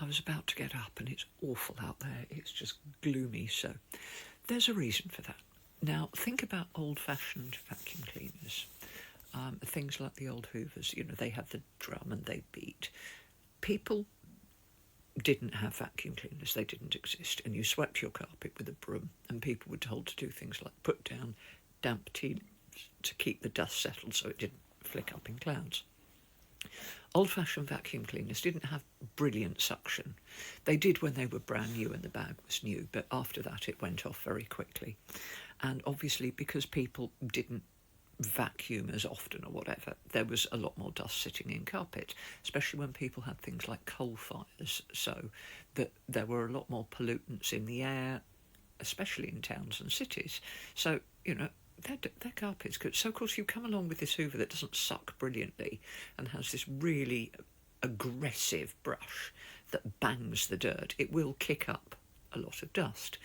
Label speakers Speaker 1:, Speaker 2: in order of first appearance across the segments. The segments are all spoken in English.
Speaker 1: I was about to get up and it's awful out there. It's just gloomy. So there's a reason for that. Now, think about old-fashioned vacuum cleaners. Things like the old Hoovers, they have the drum and they beat. People didn't have vacuum cleaners, they didn't exist, and you swept your carpet with a broom, and people were told to do things like put down damp tea leaves to keep the dust settled so it didn't flick up in clouds. Old-fashioned vacuum cleaners didn't have brilliant suction. They did when they were brand new and the bag was new, but after that it went off very quickly. And obviously, because people didn't vacuum as often or whatever, there was a lot more dust sitting in carpet, especially when people had things like coal fires, so that there were a lot more pollutants in the air, especially in towns and cities. So, their carpet's good. So, of course, you come along with this Hoover that doesn't suck brilliantly and has this really aggressive brush that bangs the dirt. It will kick up a lot of dust.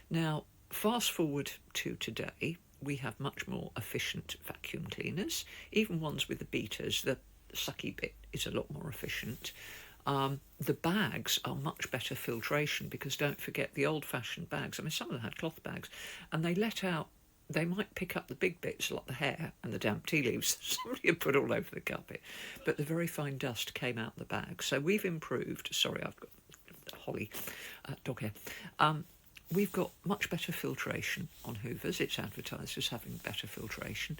Speaker 1: Now, fast forward to today, we have much more efficient vacuum cleaners, even ones with the beaters. The sucky bit is a lot more efficient. The bags are much better filtration because don't forget the old-fashioned bags. I mean, some of them had cloth bags, and they might pick up the big bits like the hair and the damp tea leaves somebody had put all over the carpet, but the very fine dust came out the bag. So we've improved. Sorry, I've got Holly, dog hair. We've got much better filtration on Hoovers. It's advertised as having better filtration,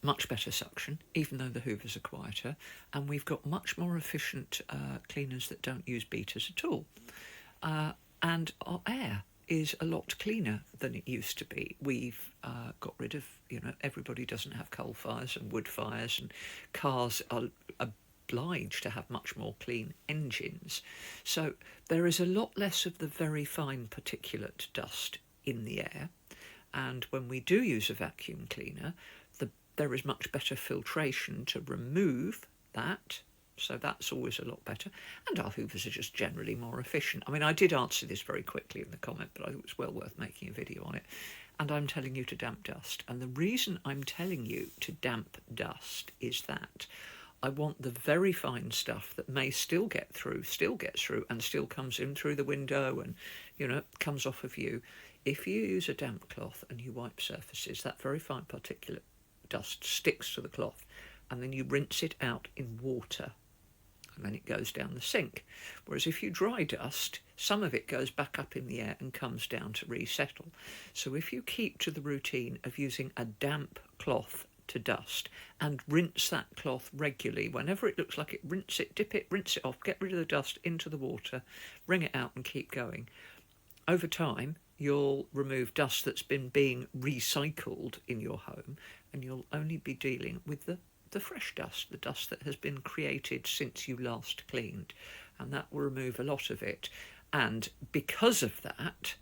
Speaker 1: much better suction, even though the Hoovers are quieter, and we've got much more efficient cleaners that don't use beaters at all. And our air is a lot cleaner than it used to be. We've got rid of, everybody doesn't have coal fires and wood fires, and cars are obliged to have much more clean engines. So there is a lot less of the very fine particulate dust in the air, and when we do use a vacuum cleaner, there is much better filtration to remove that. So that's always a lot better. And our Hoovers are just generally more efficient. I mean, I did answer this very quickly in the comment, but I thought it was well worth making a video on it. And I'm telling you to damp dust. And the reason I'm telling you to damp dust is that I want the very fine stuff that may still gets through and still comes in through the window and, comes off of you. If you use a damp cloth and you wipe surfaces, that very fine particulate dust sticks to the cloth, and then you rinse it out in water, and then it goes down the sink. Whereas if you dry dust, some of it goes back up in the air and comes down to resettle. So if you keep to the routine of using a damp cloth to dust and rinse that cloth regularly, whenever it looks like it, rinse it, dip it, rinse it off, get rid of the dust into the water, wring it out and keep going. Over time, you'll remove dust that's been being recycled in your home, and you'll only be dealing with the fresh dust, the dust that has been created since you last cleaned, and that will remove a lot of it. And because of that,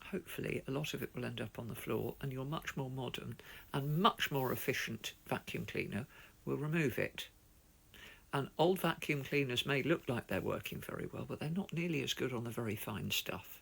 Speaker 1: hopefully a lot of it will end up on the floor, and your much more modern and much more efficient vacuum cleaner will remove it. And old vacuum cleaners may look like they're working very well, but they're not nearly as good on the very fine stuff.